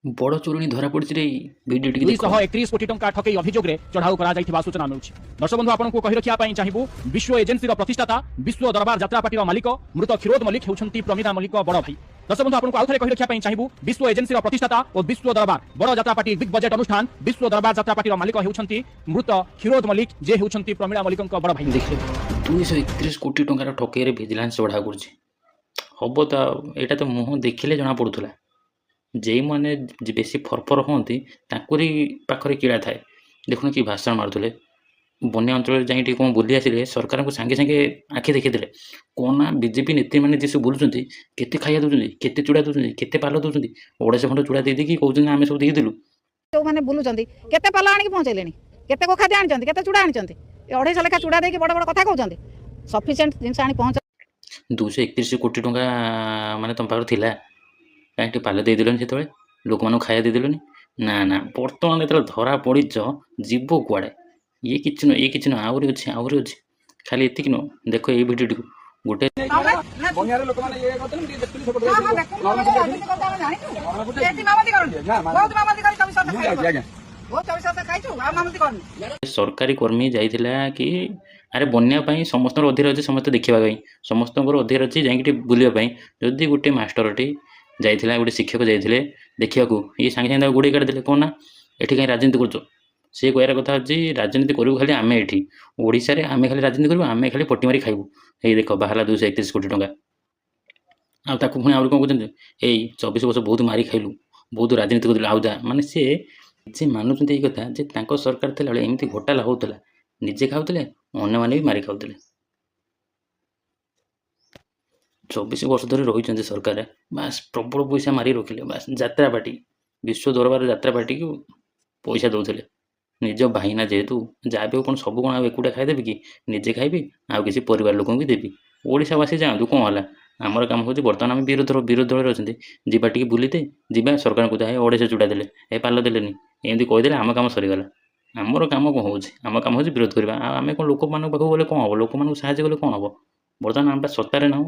ବଡ଼ ଚୋରଣୀ ଧରା ପଡ଼ିଛି ରେ ଭିଡ଼ିଓ ଟିକେ ଦେଖ। 231 କୋଟି ଟଙ୍କା ଠକେଇ ଅଭିଯୋଗରେ ଚଢ଼ାଉ କରାଯାଇଥିବା ସୂଚନା ମିଳୁଛି। ଦର୍ଶକ ବନ୍ଧୁ ଆପଣଙ୍କୁ କହି ରଖିବା ପାଇଁ ଚାହିଁବୁ ବିଶ୍ୱ ଏଜେନ୍ସିର ପ୍ରତିଷ୍ଠାତା ବିଶ୍ୱ ଦରବାର ଯାତ୍ରା ପାର୍ଟିର ମାଲିକ ମୃତ କ୍ଷୀରୋଦ ମଲ୍ଲିକ ହେଉଛନ୍ତି ପ୍ରମିଳା ମଲ୍ଲିକ ବଡ଼ ଭାଇ। ଦର୍ଶକ ବନ୍ଧୁ ଆପଣଙ୍କୁ ଆଉଥରେ କହି ରଖିବା ପାଇଁ ଚାହିଁବୁ ବିଶ୍ୱ ଏଜେନ୍ସିର ପ୍ରତିଷ୍ଠାତା ଓ ବିଶ୍ୱ ଦରବାର ବଡ଼ ଯାତ୍ରା ପାର୍ଟି ବିଗ୍ ବଜେଟ୍ ଅନୁଷ୍ଠାନ ବିଶ୍ୱ ଦରବାର ଯାତ୍ରା ପାର୍ଟିର ମାଲିକ ହେଉଛନ୍ତି ମୃତ କ୍ଷୀରୋଦ ମଲ୍ଲିକ ଯେ ହେଉଛନ୍ତି ପ୍ରମିଳା ମଲ୍ଲିକଙ୍କ ବଡ଼ ଭାଇ। ଦେଖିଲେ 231 କୋଟି ଟଙ୍କାର ଠକେଇରେ ଭିଜିଲାନ୍ସ ଚଢ଼ାଉ କରୁଛି। ହବ ତ ଏଇଟା ତ ମୁହଁ ଦେଖିଲେ ଜଣାପଡ଼ୁଥିଲା। ଯେଉଁମାନେ ବେଶୀ ଫରଫର ହୁଅନ୍ତି ତାଙ୍କରି ପାଖରେ କିଳା ଥାଏ। ଦେଖୁନ କି ଭାଷଣ ମାରୁଥିଲେ। ବନ୍ୟା ଅଞ୍ଚଳରେ ଯାଇ ଟିକେ କ'ଣ ବୁଲି ଆସିଲେ ସରକାରଙ୍କୁ ସାଙ୍ଗେ ସାଙ୍ଗେ ଆଖି ଦେଖେଇଦେଲେ। କ'ଣ ନା ବିଜେପି ନେତ୍ରୀମାନେ ଯିଏ ସବୁ ବୁଲୁଛନ୍ତି କେତେ ଖାଇବା ଦେଉଛନ୍ତି, କେତେ ଚୂଡ଼ା ଦେଉଛନ୍ତି, କେତେ ପାଲ ଦେଉଛନ୍ତି। 150 ଖଣ୍ଡ ଚୂଡ଼ା ଦେଇଦେଇକି କହୁଛନ୍ତି ଆମେ ସବୁ ଦେଇଦେଲୁ। ଯେଉଁମାନେ ବୁଲୁଛନ୍ତି କେତେ ପାଲ ଆଣିକି ପହଞ୍ଚେଇଲେଣି, କେତେ ଖାଦ୍ୟ ଆଣିଛନ୍ତି, କେତେ ଚୂଡ଼ା ଆଣିଛନ୍ତି। 250 ଲେଖା ଚୂଡ଼ା ଦେଇକି ବଡ଼ ବଡ଼ କଥା କହୁଛନ୍ତି। ସଫିସିଏଣ୍ଟ ଜିନିଷ ଆଣି ପହଞ୍ଚ 231 କୋଟି ଟଙ୍କା ମାନେ ତମ ପାଖରେ ଥିଲା, କାହିଁ ଟିକେ ପାଲ ଦେଇଦେଲନି ସେତେବେଳେ, ଲୋକମାନଙ୍କୁ ଖାଇବା ଦେଇଦେଲନି। ନା ନା, ବର୍ତ୍ତମାନ ଯେତେବେଳେ ଧରା ପଡ଼ିଛ ଯିବ କୁଆଡ଼େ। ଇଏ କିଛି ନୁହଁ, ଆହୁରି ଅଛି। ଖାଲି ଏତିକି ନୁହଁ, ଦେଖ ଏଇ ଭିଡ଼ିଓଟିକୁ। ଗୋଟେ ସରକାରୀ କର୍ମୀ ଯାଇଥିଲା କି ଆରେ ବନ୍ୟା ପାଇଁ ସମସ୍ତଙ୍କର ଅଧିକାର ଅଛି, ସମସ୍ତେ ଦେଖିବା ପାଇଁ, ସମସ୍ତଙ୍କର ଅଧିକାର ଅଛି ଯାଇକି ଟିକେ ବୁଲିବା ପାଇଁ। ଯଦି ଗୋଟେ ମାଷ୍ଟରଟି ଯାଇଥିଲା, ଗୋଟେ ଶିକ୍ଷକ ଯାଇଥିଲେ ଦେଖିବାକୁ, ଇଏ ସାଙ୍ଗେ ସାଙ୍ଗେ ତାକୁ ଗୋଡ଼େଇ କାଢ଼ିଦେଲେ। କ'ଣ ନା ଏଠି କାହିଁ ରାଜନୀତି କରୁଛ। ସେ କହିବାର କଥା ଅଛି ରାଜନୀତି କରିବୁ ଖାଲି ଆମେ ଏଠି ଓଡ଼ିଶାରେ, ଆମେ ଖାଲି ରାଜନୀତି କରିବୁ, ଆମେ ଖାଲି ପଟି ମାରି ଖାଇବୁ। ଏଇ ଦେଖ ବାହାରିଲା 231 କୋଟି ଟଙ୍କା। ଆଉ ତାକୁ ପୁଣି ଆହୁରି କ'ଣ କହୁଛନ୍ତି, ଏଇ 24 ବର୍ଷ ବହୁତ ମାରି ଖାଇଲୁ, ବହୁତ ରାଜନୀତି କରିଥିଲୁ, ଆଉ ଯା। ମାନେ ସେ ମାନୁଛନ୍ତି ଏଇ କଥା ଯେ ତାଙ୍କ ସରକାର ଥିଲାବେଳେ ଏମିତି ଘୋଟାଲା ହେଉଥିଲା, ନିଜେ ଖାଉଥିଲେ, ଅନ୍ୟମାନେ ବି ମାରି ଖାଉଥିଲେ। 24 ବର୍ଷ ଧରି ରହିଛନ୍ତି ସରକାରରେ, ବାସ୍ ପ୍ରବଳ ପଇସା ମାରି ରଖିଲେ। ବାସ୍ ଯାତ୍ରା ପାର୍ଟି, ବିଶ୍ୱ ଦରବାର ଯାତ୍ରା ପାର୍ଟିକୁ ପଇସା ଦେଉଥିଲେ। ନିଜ ଭାଇନା ଯେହେତୁ ଯାହା ବି ହଉ, କ'ଣ ସବୁ କ'ଣ ଆଉ ଏକୁଟିଆ ଖାଇଦେବି କି? ନିଜେ ଖାଇବି, ଆଉ କିଛି ପରିବାର ଲୋକଙ୍କୁ ବି ଦେବି। ଓଡ଼ିଶାବାସୀ ଯାଆନ୍ତୁ, କ'ଣ ହେଲା। ଆମର କାମ ହେଉଛି ବର୍ତ୍ତମାନ ଆମେ ବିରୋଧ ଦଳରେ ଅଛନ୍ତି, ଯିବା ଟିକେ ବୁଲିତେ, ଯିବା ସରକାରଙ୍କୁ ଯାଏ 250 ଚୂଡ଼ା ଦେଲେ, ଏ ପାଲ ଦେଲେନି, ଏମିତି କହିଦେଲେ ଆମ କାମ ସରିଗଲା। ଆମର କାମ କ'ଣ ହେଉଛି? ଆମ କାମ ହେଉଛି ବିରୋଧ କରିବା। ଆଉ ଆମେ କ'ଣ ଲୋକମାନଙ୍କ ପାଖକୁ ଗଲେ କ'ଣ ହେବ? ଲୋକମାନଙ୍କୁ ସାହାଯ୍ୟ କଲେ କ'ଣ ହେବ? ବର୍ତ୍ତମାନ ଆମେ ସତ୍ତାରେ ନାହୁଁ,